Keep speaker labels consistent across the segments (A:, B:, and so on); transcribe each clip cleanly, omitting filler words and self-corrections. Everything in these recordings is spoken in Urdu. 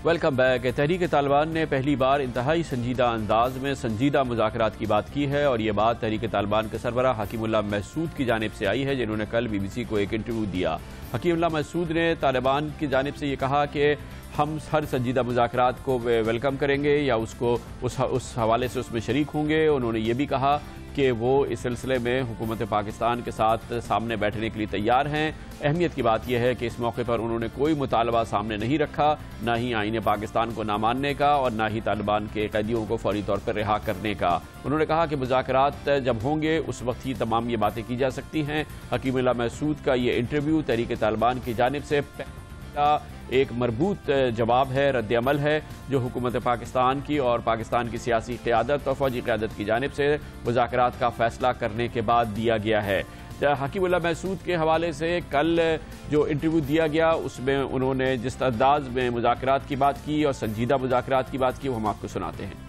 A: Welcome back. تحریک طالبان نے پہلی بار انتہائی سنجیدہ انداز میں سنجیدہ مذاکرات کی بات کی ہے، اور یہ بات تحریک طالبان کے سربراہ حکیم اللہ محسود کی جانب سے آئی ہے، جنہوں نے کل BBC کو ایک انٹرویو دیا۔ حکیم اللہ محسود نے طالبان کی جانب سے یہ کہا کہ ہم ہر سنجیدہ مذاکرات کو ویلکم کریں گے یا اس حوالے سے اس میں شریک ہوں گے۔ انہوں نے یہ بھی کہا کہ وہ اس سلسلے میں حکومت پاکستان کے ساتھ سامنے بیٹھنے کے لیے تیار ہیں۔ اہمیت کی بات یہ ہے کہ اس موقع پر انہوں نے کوئی مطالبہ سامنے نہیں رکھا، نہ ہی آئین پاکستان کو نہ ماننے کا اور نہ ہی طالبان کے قیدیوں کو فوری طور پر رہا کرنے کا۔ انہوں نے کہا کہ مذاکرات جب ہوں گے اس وقت ہی تمام یہ باتیں کی جا سکتی ہیں۔ حکیم اللہ محسود کا یہ انٹرویو تحریک طالبان کی جانب سے پہلا ایک مربوط جواب ہے، رد عمل ہے، جو حکومت پاکستان کی اور پاکستان کی سیاسی قیادت اور فوجی قیادت کی جانب سے مذاکرات کا فیصلہ کرنے کے بعد دیا گیا ہے۔ حکیم اللہ محسود کے حوالے سے کل جو انٹرویو دیا گیا اس میں انہوں نے جس انداز میں مذاکرات کی بات کی اور سنجیدہ مذاکرات کی بات کی وہ ہم آپ کو سناتے ہیں۔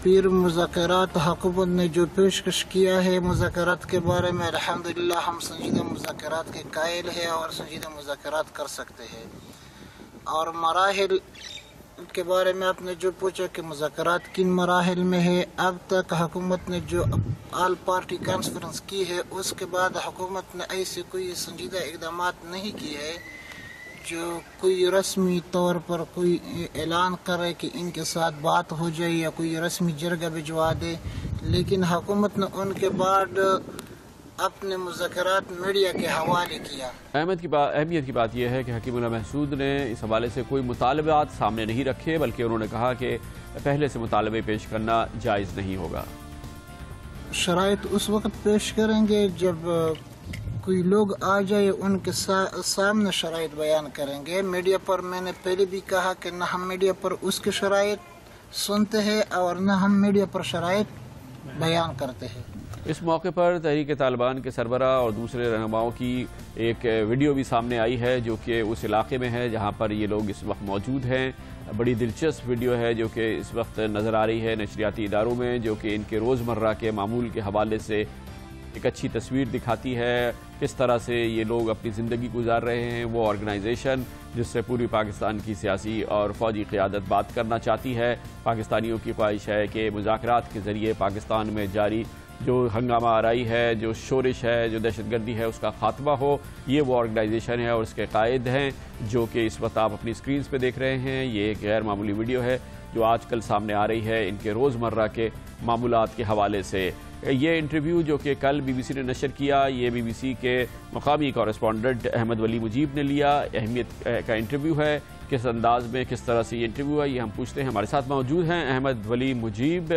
B: پھر مذاکرات حکومت نے جو پیشکش کیا ہے مذاکرات کے بارے میں، الحمدللہ ہم سنجیدہ مذاکرات کے قائل ہیں اور سنجیدہ مذاکرات کر سکتے ہیں۔ اور مراحل کے بارے میں آپ نے جو پوچھا کہ مذاکرات کن مراحل میں ہے، اب تک حکومت نے جو آل پارٹی کانفرنس کی ہے اس کے بعد حکومت نے ایسے کوئی سنجیدہ اقدامات نہیں کیے ہیں جو کوئی رسمی طور پر کوئی اعلان کرے کہ ان کے ساتھ بات ہو جائے یا کوئی رسمی جرگہ بھجوا دے، لیکن حکومت نے ان کے بعد اپنے مذاکرات میڈیا کے حوالے کیا۔
A: اہمیت کی بات یہ ہے کہ حکیم اللہ محسود نے اس حوالے سے کوئی مطالبات سامنے نہیں رکھے، بلکہ انہوں نے کہا کہ پہلے سے مطالبے پیش کرنا جائز نہیں ہوگا۔
B: شرائط اس وقت پیش کریں گے جب کوئی لوگ آ جائے، ان کے سامنے شرائط بیان کریں گے۔ میڈیا پر میں نے پہلے بھی کہا کہ نہ ہم میڈیا پر اس کے شرائط سنتے ہیں اور نہ ہم میڈیا پر شرائط بیان کرتے ہیں۔
A: اس موقع پر تحریک طالبان کے سربراہ اور دوسرے رہنماؤں کی ایک ویڈیو بھی سامنے آئی ہے جو کہ اس علاقے میں ہے جہاں پر یہ لوگ اس وقت موجود ہیں۔ بڑی دلچسپ ویڈیو ہے جو کہ اس وقت نظر آ رہی ہے نشریاتی اداروں میں، جو کہ ان کے روزمرہ کے معمول کے حوالے سے ایک اچھی تصویر دکھاتی ہے، کس طرح سے یہ لوگ اپنی زندگی گزار رہے ہیں۔ وہ آرگنائزیشن جس سے پوری پاکستان کی سیاسی اور فوجی قیادت بات کرنا چاہتی ہے، پاکستانیوں کی خواہش ہے کہ مذاکرات کے ذریعے پاکستان میں جاری جو ہنگامہ آرائی ہے، جو شورش ہے، جو دہشت گردی ہے، اس کا خاتمہ ہو۔ یہ وہ آرگنائزیشن ہے اور اس کے قائد ہیں جو کہ اس وقت آپ اپنی سکرینز پہ دیکھ رہے ہیں۔ یہ ایک غیر معمولی ویڈیو ہے جو آج کل سامنے آ رہی ہے ان کے روزمرہ کے معمولات کے حوالے سے۔ یہ انٹرویو جو کہ کل BBC نے نشر کیا، یہ BBC کے مقامی کورسپونڈنٹ احمد ولی مجیب نے لیا۔ اہمیت کا انٹرویو ہے، کس انداز میں کس طرح سے یہ انٹرویو ہے یہ ہم پوچھتے ہیں۔ ہمارے ساتھ موجود ہیں احمد ولی مجیب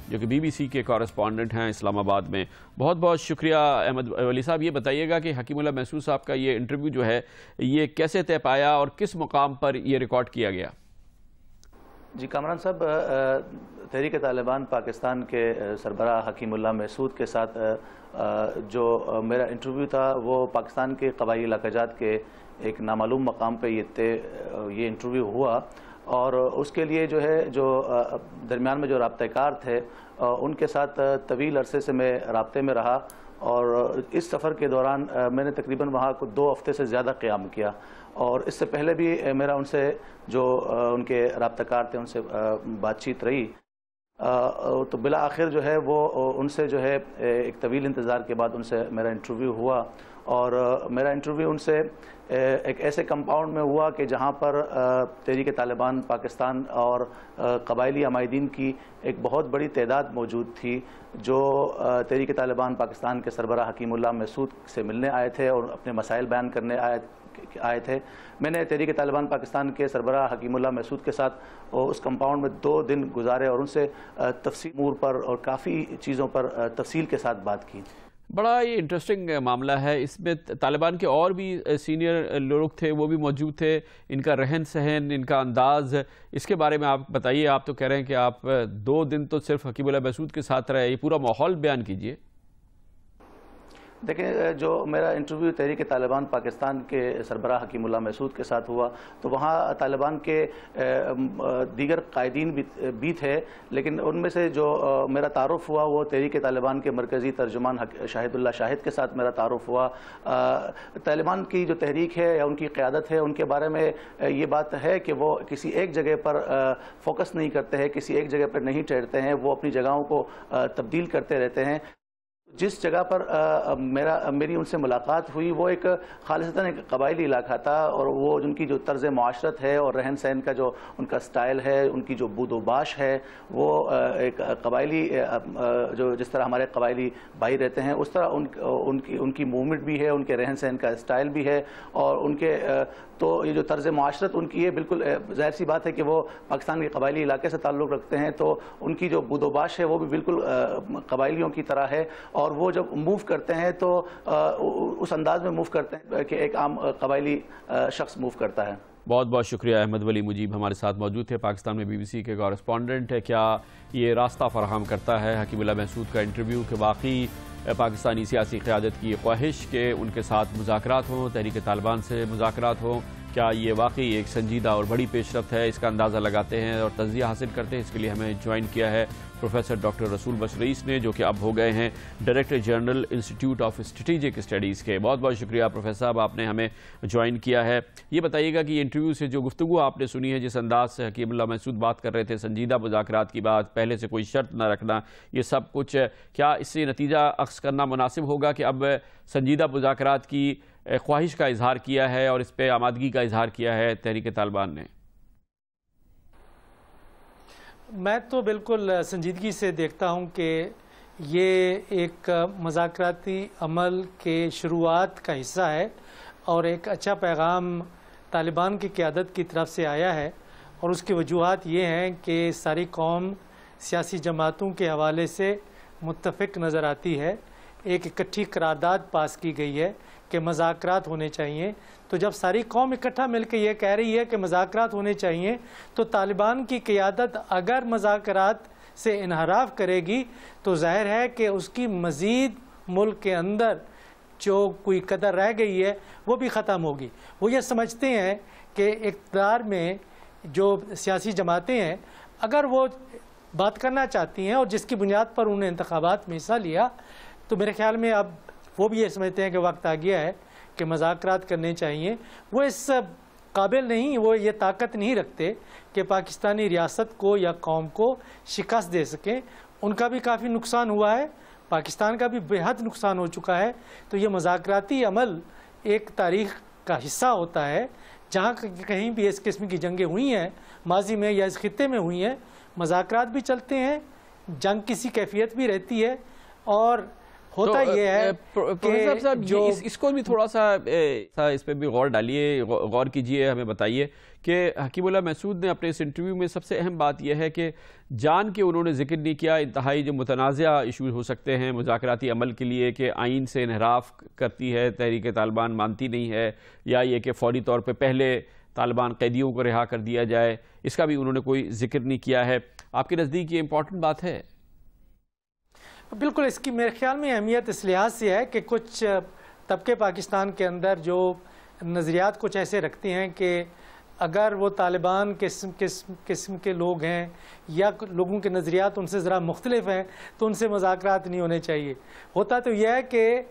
A: جو کہ BBC کے کورسپونڈنٹ ہیں اسلام آباد میں۔ بہت بہت شکریہ احمد ولی صاحب۔ یہ بتائیے گا کہ حکیم اللہ محسود صاحب کا یہ انٹرویو جو ہے یہ کیسے طے پایا اور کس مقام پر یہ ریکارڈ کیا گیا؟
C: جی کامران صاحب، تحریک طالبان پاکستان کے سربراہ حکیم اللہ محسود کے ساتھ جو میرا انٹرویو تھا وہ پاکستان کے قبائلی علاقہ جات کے ایک نامعلوم مقام پہ یہ انٹرویو ہوا، اور اس کے لیے جو ہے جو درمیان میں جو رابطہ کار تھے ان کے ساتھ طویل عرصے سے میں رابطے میں رہا، اور اس سفر کے دوران میں نے تقریباً وہاں کو 2 ہفتے سے زیادہ قیام کیا، اور اس سے پہلے بھی میرا ان سے جو ان کے رابطہ کار تھے ان سے بات چیت رہی، تو بالآخر جو ہے وہ ان سے جو ہے ایک طویل انتظار کے بعد ان سے میرا انٹرویو ہوا، اور میرا انٹرویو ان سے ایک ایسے کمپاؤنڈ میں ہوا کہ جہاں پر تحریک طالبان پاکستان اور قبائلی عمائدین کی ایک بہت بڑی تعداد موجود تھی جو تحریک طالبان پاکستان کے سربراہ حکیم اللہ محسود سے ملنے آئے تھے اور اپنے مسائل بیان کرنے آئے تھے۔ میں نے تحریک طالبان پاکستان کے سربراہ حکیم اللہ محسود کے ساتھ اس کمپاؤنڈ میں 2 دن گزارے اور ان سے تفصیل امور پر اور کافی چیزوں پر تفصیل کے ساتھ بات کی۔
A: بڑا یہ انٹرسٹنگ معاملہ ہے، اس میں طالبان کے اور بھی سینئر لوگ تھے، وہ بھی موجود تھے، ان کا رہن سہن، ان کا انداز، اس کے بارے میں آپ بتائیے۔ آپ تو کہہ رہے ہیں کہ آپ 2 دن تو صرف حکیم اللہ محسود کے ساتھ رہے، یہ پورا ماحول بیان کیجئے۔
C: دیکھیں جو میرا انٹرویو تحریک طالبان پاکستان کے سربراہ حکیم اللہ محسود کے ساتھ ہوا تو وہاں طالبان کے دیگر قائدین بھی تھے، لیکن ان میں سے جو میرا تعارف ہوا وہ تحریک طالبان کے مرکزی ترجمان شاہد اللہ شاہد کے ساتھ میرا تعارف ہوا۔ طالبان کی جو تحریک ہے یا ان کی قیادت ہے، ان کے بارے میں یہ بات ہے کہ وہ کسی ایک جگہ پر فوکس نہیں کرتے ہیں، کسی ایک جگہ پر نہیں ٹھہرتے ہیں، وہ اپنی جگہوں کو تبدیل کرتے رہتے ہیں۔ جس جگہ پر میری ان سے ملاقات ہوئی وہ ایک خالصتاً ایک قبائلی علاقہ تھا، اور وہ ان کی جو طرز معاشرت ہے اور رہن سہن کا جو ان کا سٹائل ہے، ان کی جو بود و باش ہے، وہ ایک قبائلی جو جس طرح ہمارے قبائلی بھائی رہتے ہیں اس طرح ان کی موومنٹ بھی ہے، ان کے رہن سہن کا سٹائل بھی ہے، اور ان کے تو یہ جو طرز معاشرت ان کی ہے بالکل ظاہر سی بات ہے کہ وہ پاکستان کے قبائلی علاقے سے تعلق رکھتے ہیں، تو ان کی جو بود و باش ہے وہ بھی بالکل قبائلیوں کی طرح ہے، اور وہ جب موو کرتے ہیں تو اس انداز میں موو کرتے ہیں کہ ایک عام قبائلی شخص موو کرتا ہے۔
A: بہت بہت شکریہ احمد ولی مجیب ہمارے ساتھ موجود تھے، پاکستان میں BBC کے کورسپونڈنٹ ہے۔ کیا یہ راستہ فراہم کرتا ہے حکیم اللہ محسود کا انٹرویو کہ واقعی پاکستانی سیاسی قیادت کی خواہش کہ ان کے ساتھ مذاکرات ہوں، تحریک طالبان سے مذاکرات ہوں، کیا یہ واقعی ایک سنجیدہ اور بڑی پیش رفت ہے؟ اس کا اندازہ لگاتے ہیں اور تجزیہ حاصل کرتے ہیں۔ اس کے لیے ہمیں جوائن کیا ہے پروفیسر ڈاکٹر رسول بخش رئیس نے، جو کہ اب ہو گئے ہیں director general institute of strategic studies کے۔ بہت بہت شکریہ پروفیسر صاحب، آپ نے ہمیں جوائن کیا ہے۔ یہ بتائیے گا کہ یہ انٹرویو سے جو گفتگو آپ نے سنی ہے، جس انداز سے حکیم اللہ محسود بات کر رہے تھے، سنجیدہ مذاکرات کی بات، پہلے سے کوئی شرط نہ رکھنا، یہ سب کچھ، کیا اس سے نتیجہ اخذ کرنا مناسب ہوگا کہ اب سنجیدہ مذاکرات کی خواہش کا اظہار کیا ہے اور اس پہ آمادگی کا اظہار کیا ہے تحریک طالبان نے؟
D: میں تو بالکل سنجیدگی سے دیکھتا ہوں کہ یہ ایک مذاکراتی عمل کے شروعات کا حصہ ہے اور ایک اچھا پیغام طالبان کی قیادت کی طرف سے آیا ہے، اور اس کی وجوہات یہ ہیں کہ ساری قوم سیاسی جماعتوں کے حوالے سے متفق نظر آتی ہے۔ ایک اکٹھی قرارداد پاس کی گئی ہے کہ مذاکرات ہونے چاہیے، تو جب ساری قوم اکٹھا مل کے یہ کہہ رہی ہے کہ مذاکرات ہونے چاہیے، تو طالبان کی قیادت اگر مذاکرات سے انحراف کرے گی تو ظاہر ہے کہ اس کی مزید ملک کے اندر جو کوئی قدر رہ گئی ہے وہ بھی ختم ہوگی۔ وہ یہ سمجھتے ہیں کہ اقتدار میں جو سیاسی جماعتیں ہیں اگر وہ بات کرنا چاہتی ہیں اور جس کی بنیاد پر انہوں نے انتخابات میں حصہ لیا، تو میرے خیال میں اب وہ بھی یہ سمجھتے ہیں کہ وقت آ گیا ہے کہ مذاکرات کرنے چاہیے۔ وہ اس قابل نہیں، وہ یہ طاقت نہیں رکھتے کہ پاکستانی ریاست کو یا قوم کو شکست دے سکیں۔ ان کا بھی کافی نقصان ہوا ہے، پاکستان کا بھی بے حد نقصان ہو چکا ہے، تو یہ مذاکراتی عمل ایک تاریخ کا حصہ ہوتا ہے۔ جہاں کہیں بھی اس قسم کی جنگیں ہوئی ہیں ماضی میں یا اس خطے میں ہوئی ہیں، مذاکرات بھی چلتے ہیں، جنگ کسی کیفیت بھی رہتی ہے، اور ہوتا یہ ہے کہ جو
A: اس کو بھی تھوڑا سا اس پہ بھی غور ڈالیے، غور کیجئے، ہمیں بتائیے کہ حکیم اللہ محسود نے اپنے اس انٹرویو میں سب سے اہم بات یہ ہے کہ جان کے انہوں نے ذکر نہیں کیا انتہائی جو متنازعہ ایشو ہو سکتے ہیں مذاکراتی عمل کے لیے، کہ آئین سے انحراف کرتی ہے تحریک طالبان، مانتی نہیں ہے، یا یہ کہ فوری طور پہ پہلے طالبان قیدیوں کو رہا کر دیا جائے، اس کا بھی انہوں نے کوئی ذکر نہیں کیا ہے۔ آپ کے نزدیک یہ امپورٹنٹ بات ہے؟
D: بالکل، اس کی میرے خیال میں اہمیت اس لحاظ سے ہے کہ کچھ طبقے پاکستان کے اندر جو نظریات کچھ ایسے رکھتے ہیں کہ اگر وہ طالبان قسم کے لوگ ہیں یا لوگوں کے نظریات ان سے ذرا مختلف ہیں تو ان سے مذاکرات نہیں ہونے چاہیے۔ ہوتا تو یہ ہے کہ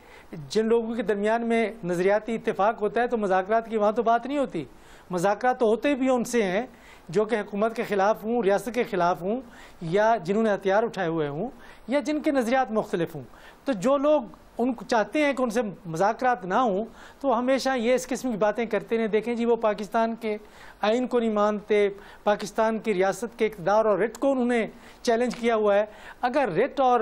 D: جن لوگوں کے درمیان میں نظریاتی اتفاق ہوتا ہے تو مذاکرات کی وہاں تو بات نہیں ہوتی، مذاکرات تو ہوتے بھی ان سے ہیں جو کہ حکومت کے خلاف ہوں، ریاست کے خلاف ہوں، یا جنہوں نے ہتھیار اٹھائے ہوئے ہوں، یا جن کے نظریات مختلف ہوں۔ تو جو لوگ ان کو چاہتے ہیں کہ ان سے مذاکرات نہ ہوں تو ہمیشہ یہ اس قسم کی باتیں کرتے ہیں۔ دیکھیں جی، وہ پاکستان کے آئین کو نہیں مانتے، پاکستان کی ریاست کے اقتدار اور رٹ کو انہوں نے چیلنج کیا ہوا ہے۔ اگر رٹ اور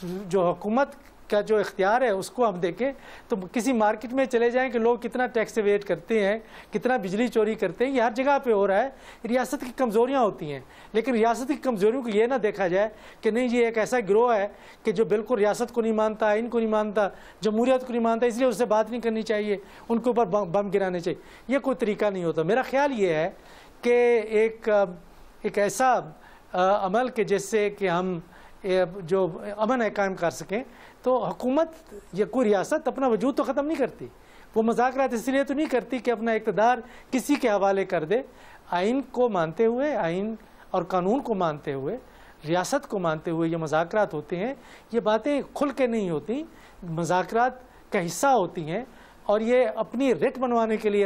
D: جو حکومت کا جو اختیار ہے اس کو ہم دیکھیں تو کسی مارکیٹ میں چلے جائیں کہ لوگ کتنا ٹیکس ایویڈ کرتے ہیں، کتنا بجلی چوری کرتے ہیں، یہ ہر جگہ پہ ہو رہا ہے۔ ریاست کی کمزوریاں ہوتی ہیں، لیکن ریاست کی کمزوریوں کو یہ نہ دیکھا جائے کہ نہیں یہ ایک ایسا گروہ ہے کہ جو بالکل ریاست کو نہیں مانتا، آئین کو نہیں مانتا، جمہوریت کو نہیں مانتا، اس لیے اس سے بات نہیں کرنی چاہیے، ان کے اوپر بم گرانے چاہیے۔ یہ کوئی طریقہ نہیں ہوتا۔ میرا خیال یہ ہے کہ ایک ایسا عمل کہ جس سے کہ ہم جو امن قائم کر سکیں، تو حکومت یا کوئی ریاست اپنا وجود تو ختم نہیں کرتی. وہ مذاکرات اس لیے تو نہیں کرتی کہ اپنا اقتدار کسی کے حوالے کر دے. آئین کو مانتے ہوئے، آئین اور قانون کو مانتے ہوئے، ریاست کو مانتے ہوئے یہ مذاکرات ہوتے ہیں. یہ باتیں کھل کے نہیں ہوتی، مذاکرات کا حصہ ہوتی ہیں، اور یہ اپنی ریٹ بنوانے کے لیے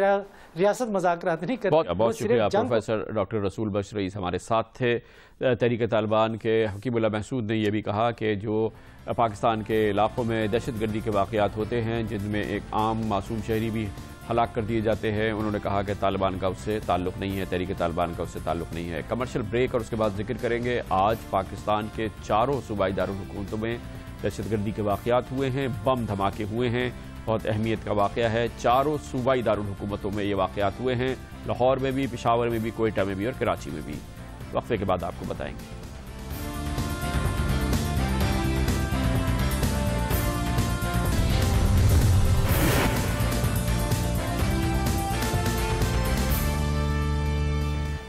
D: ریاست مذاکرات نہیں کرتی.
A: بہت شکریہ پروفیسر ڈاکٹر رسول بخش رئیس ہمارے ساتھ تھے. تحریک طالبان کے حکیم اللہ محسود نے یہ بھی کہا کہ جو پاکستان کے علاقوں میں دہشت گردی کے واقعات ہوتے ہیں جن میں ایک عام معصوم شہری بھی ہلاک کر دیے جاتے ہیں، انہوں نے کہا کہ طالبان کا اس سے تعلق نہیں ہے، تحریک طالبان کا اس سے تعلق نہیں ہے. کمرشل بریک اور اس کے بعد ذکر کریں گے. آج پاکستان کے 4 صوبائی دارالحکومتوں میں دہشت گردی کے واقعات ہوئے ہیں، بم دھماکے ہوئے ہیں. بہت اہمیت کا واقعہ ہے. 4 صوبائی دارالحکومتوں میں یہ واقعات ہوئے ہیں، لاہور میں بھی، پشاور میں بھی، کوئٹہ میں بھی اور کراچی میں بھی. وقفے کے بعد آپ کو بتائیں گے.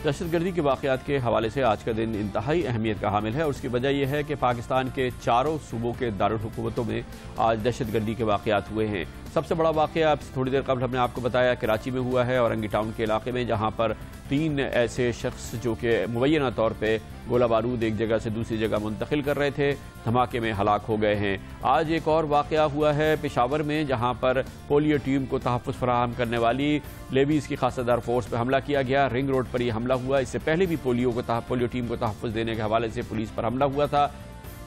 A: دہشت گردی کے واقعات کے حوالے سے آج کا دن انتہائی اہمیت کا حامل ہے، اور اس کی وجہ یہ ہے کہ پاکستان کے 4 صوبوں کے دارالحکومتوں میں آج دہشت گردی کے واقعات ہوئے ہیں. سب سے بڑا واقعہ اب تھوڑی دیر قبل ہم نے آپ کو بتایا کراچی میں ہوا ہے، اورنگی ٹاؤن کے علاقے میں، جہاں پر 3 ایسے شخص جو کہ مبینہ طور پہ گولہ بارود ایک جگہ سے دوسری جگہ منتقل کر رہے تھے، دھماکے میں ہلاک ہو گئے ہیں. آج ایک اور واقعہ ہوا ہے پشاور میں، جہاں پر پولیو ٹیم کو تحفظ فراہم کرنے والی لیویز کی خاصہ دار فورس پہ حملہ کیا گیا. رنگ روڈ پر یہ حملہ ہوا. اس سے پہلے بھی پولیو ٹیم کو تحفظ دینے کے حوالے سے پولیس پر حملہ ہوا تھا.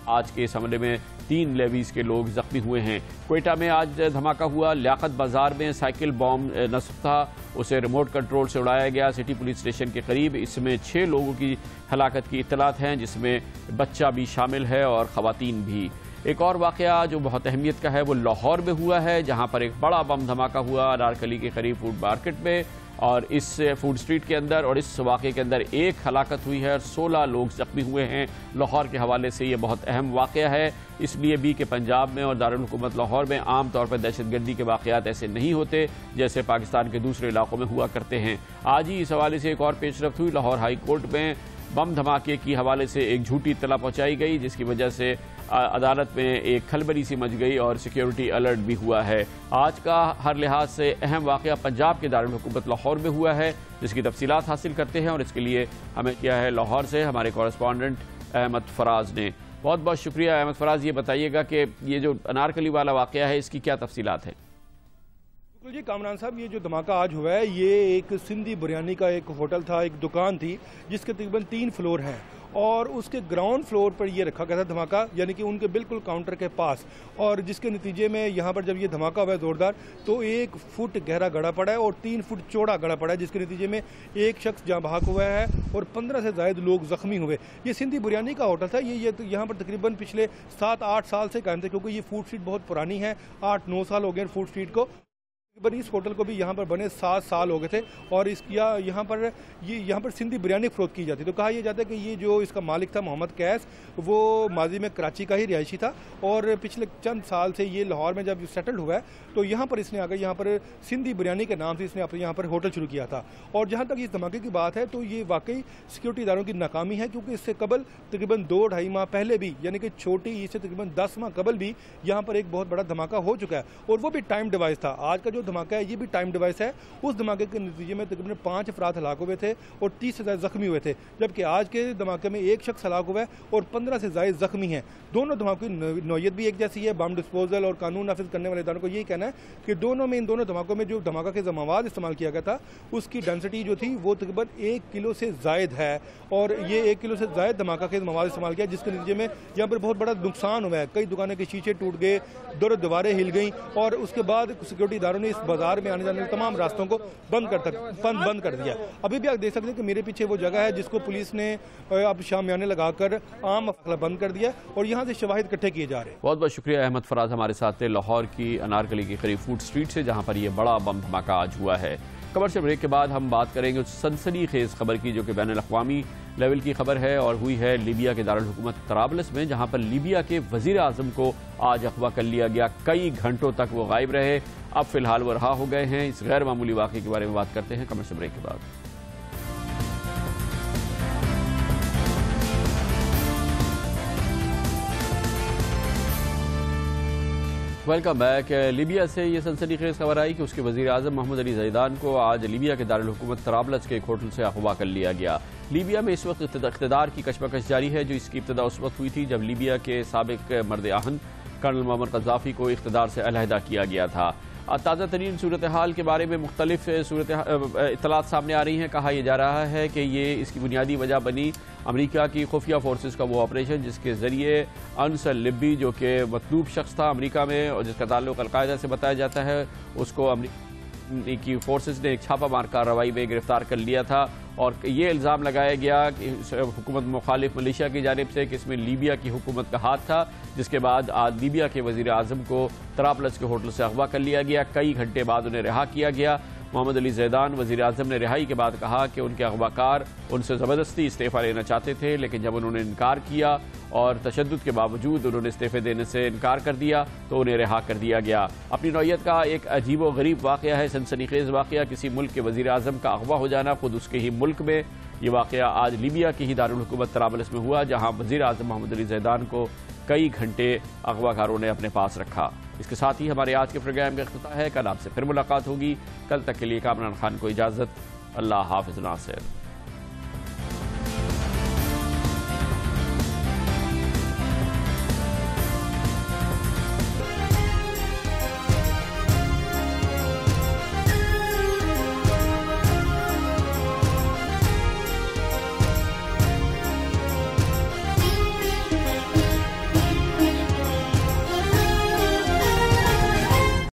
A: آج کے اس حملے میں 3 لیویز کے لوگ زخمی ہوئے ہیں. کوئٹہ میں آج دھماکہ ہوا. لیاقت بازار میں سائیکل بام نصب تھا، اسے ریموٹ کنٹرول سے اڑایا گیا سٹی پولیس اسٹیشن کے قریب. اس میں 6 لوگوں کی ہلاکت کی اطلاعات ہیں، جس میں بچہ بھی شامل ہے اور خواتین بھی. ایک اور واقعہ جو بہت اہمیت کا ہے وہ لاہور میں ہوا ہے، جہاں پر ایک بڑا بم دھماکہ ہوا انارکلی کے قریب فوڈ مارکیٹ میں اور اس فوڈ اسٹریٹ کے اندر، اور اس واقعے کے اندر 1 ہلاکت ہوئی ہے اور 16 لوگ زخمی ہوئے ہیں. لاہور کے حوالے سے یہ بہت اہم واقعہ ہے، اس لیے بھی کہ پنجاب میں اور دارالحکومت لاہور میں عام طور پر دہشت گردی کے واقعات ایسے نہیں ہوتے جیسے پاکستان کے دوسرے علاقوں میں ہوا کرتے ہیں. آج ہی اس حوالے سے ایک اور پیش رفت ہوئی. لاہور ہائی کورٹ میں بم دھماکے کی حوالے سے ایک جھوٹی اطلاع پہنچائی گئی، جس کی وجہ سے عدالت میں ایک کھلبلی سی مچ گئی اور سیکیورٹی الرٹ بھی ہوا ہے. آج کا ہر لحاظ سے اہم واقعہ پنجاب کے دارالحکومت لاہور میں ہوا ہے، جس کی تفصیلات حاصل کرتے ہیں، اور اس کے لیے ہمیں کیا ہے لاہور سے ہمارے کورسپونڈنٹ احمد فراز نے. بہت بہت شکریہ احمد فراز. یہ بتائیے گا کہ یہ جو انارکلی والا واقعہ ہے اس کی کیا تفصیلات ہیں؟
E: جی کامران صاحب، یہ جو دھماکہ آج ہوا ہے یہ ایک سندھی بریانی کا ایک ہوٹل تھا، ایک دکان تھی جس کے تقریباً 3 فلور ہیں، اور اس کے گراؤنڈ فلور پر یہ رکھا گیا تھا دھماکہ، یعنی کہ ان کے بالکل کاؤنٹر کے پاس. اور جس کے نتیجے میں یہاں پر جب یہ دھماکہ ہوا ہے زوردار، تو 1 فٹ گہرا گڑھا پڑا ہے اور 3 فٹ چوڑا گڑھا پڑا ہے، جس کے نتیجے میں 1 شخص جاں بحق ہوا ہے اور 15 سے زائد لوگ زخمی ہوئے. یہ سندھی بریانی کا ہوٹل تھا. یہ یہاں پر تقریباً پچھلے 7-8 سال سے قائم تھا، کیونکہ یہ فوڈ اسٹریٹ بہت پرانی ہے. 8-9 سال ہو گئے فوڈ اسٹریٹ کو. اس ہوٹل کو بھی یہاں پر بنے 7 سال ہو گئے تھے، اور یہاں پر سندھی بریانی فروخت کی جاتی. تو کہا یہ جاتا ہے کہ یہ جو اس کا مالک تھا محمد قیس، وہ ماضی میں کراچی کا ہی رہائشی تھا، اور پچھلے چند سال سے یہ لاہور میں جب سیٹلڈ ہوا ہے تو یہاں پر اس نے آ کر یہاں پر سندھی بریانی کے نام سے اس نے اپنے یہاں پر ہوٹل شروع کیا تھا. اور جہاں تک اس دھماکے کی بات ہے تو یہ واقعی سیکورٹی اداروں کی ناکامی ہے، کیونکہ اس سے قبل تقریباً 2-2.5 ماہ پہلے بھی، یعنی کہ چھوٹی عید سے تقریباً 10 ماہ قبل بھی یہاں پر ایک بہت بڑا دھماکہ ہو چکا ہے، اور وہ بھی ٹائم ڈیوائس تھا. آج کا جو دھماکہ ہے یہ بھی ٹائم ڈیوائس ہے. اس دھماکے کے نتیجے میں تقریباً 5 افراد ہلاک ہوئے تھے اور 30 سے زائد زخمی ہوئے تھے، جبکہ آج کے دھماکے میں 1 شخص ہلاک ہوا ہے اور 15 سے زائد زخمی ہیں. دونوں دھماکوں کی نوعیت بھی ایک جیسی ہے. بم ڈسپوزل اور قانون نافذ کرنے والے اداروں کو یہی کہنا ہے کہ ان دونوں دھماکوں میں جو دھماکہ کے مواد استعمال کیا گیا تھا اس کی ڈینسٹی جو تھی وہ تقریباً 1 کلو سے زائد ہے، اور یہ 1 کلو سے زائد دھماکہ کے مواد استعمال کیا، جس کے نتیجے میں یہاں پر بہت بڑا نقصان ہوا ہے. کئی دکانوں کے شیشے ٹوٹ گئے، دیواریں ہل گئیں، اور اس کے بعد سیکورٹی اداروں نے اس بازار میں آنے جانے والے تمام راستوں کو بند کر دیا. ابھی بھی آپ دیکھ سکتے ہیں کہ میرے پیچھے وہ جگہ ہے جس کو پولیس نے اب شامیانے لگا کر عام مقابلہ بند کر دیا، اور یہاں سے شواہد اکٹھے کیے جا رہے ہیں.
A: بہت بہت شکریہ احمد فراز ہمارے ساتھ تھے لاہور کی انارکلی کے قریب فوڈ اسٹریٹ سے، جہاں پر یہ بڑا بم دھماکہ آج ہوا ہے. کمرشل بریک کے بعد ہم بات کریں گے اس سنسنی خیز خبر کی جو کہ بین الاقوامی لیول کی خبر ہے اور ہوئی ہے لیبیا کے دارالحکومت طرابلس میں، جہاں پر لیبیا کے وزیر اعظم کو آج اغوا کر لیا گیا. کئی گھنٹوں تک وہ غائب رہے، اب فی الحال وہ رہا ہو گئے ہیں. اس غیر معمولی واقعے کے بارے میں بات کرتے ہیں کمرشل بریک کے بعد. Welcome back. لیبیا سے یہ سنسنیخیز خبر آئی کہ اس کے وزیر اعظم محمد علی زیدان کو آج لیبیا کے دارالحکومت طرابلس کے ایک ہوٹل سے اغوا کر لیا گیا۔ لیبیا میں اس وقت اقتدار کی کشمکش جاری ہے، جو اس کی ابتدا اس وقت ہوئی تھی جب لیبیا کے سابق مرد آہن کرنل معمر قذافی کو اقتدار سے علیحدہ کیا گیا تھا۔ تازہ ترین صورتحال کے بارے میں مختلف اطلاعات سامنے آ رہی ہیں۔ کہا یہ جا رہا ہے کہ یہ اس کی بنیادی وجہ بنی امریکہ کی خفیہ فورسز کا وہ آپریشن جس کے ذریعے انس اللیبی، جو کہ مطلوب شخص تھا امریکہ میں اور جس کا تعلق القاعدہ سے بتایا جاتا ہے، اس کو کی فورسز نے ایک چھاپہ مار کارروائی میں گرفتار کر لیا تھا، اور یہ الزام لگایا گیا کہ حکومت مخالف ملیشیا کی جانب سے کہ اس میں لیبیا کی حکومت کا ہاتھ تھا، جس کے بعد آج لیبیا کے وزیر اعظم کو طرابلس کے ہوٹل سے اغوا کر لیا گیا۔ کئی گھنٹے بعد انہیں رہا کیا گیا۔ محمد علی زیدان وزیر اعظم نے رہائی کے بعد کہا کہ ان کے اغوا کار ان سے زبردستی استعفیٰ لینا چاہتے تھے، لیکن جب انہوں نے انکار کیا اور تشدد کے باوجود انہوں نے استعفے دینے سے انکار کر دیا تو انہیں رہا کر دیا گیا۔ اپنی نوعیت کا ایک عجیب و غریب واقعہ ہے، سنسنیخیز واقعہ، کسی ملک کے وزیر اعظم کا اغوا ہو جانا، خود اس کے ہی ملک میں۔ یہ واقعہ آج لیبیا کی ہی دارالحکومت طرابلس میں ہوا، جہاں وزیر اعظم محمد علی زیدان کو کئی گھنٹے اغوا کاروں نے اپنے پاس رکھا۔ اس کے ساتھ ہی ہمارے آج کے پروگرام کا اختتام ہے۔ کل آپ سے پھر ملاقات ہوگی۔ کل تک کے لیے کامران خان کو اجازت۔ اللہ حافظ ناصر۔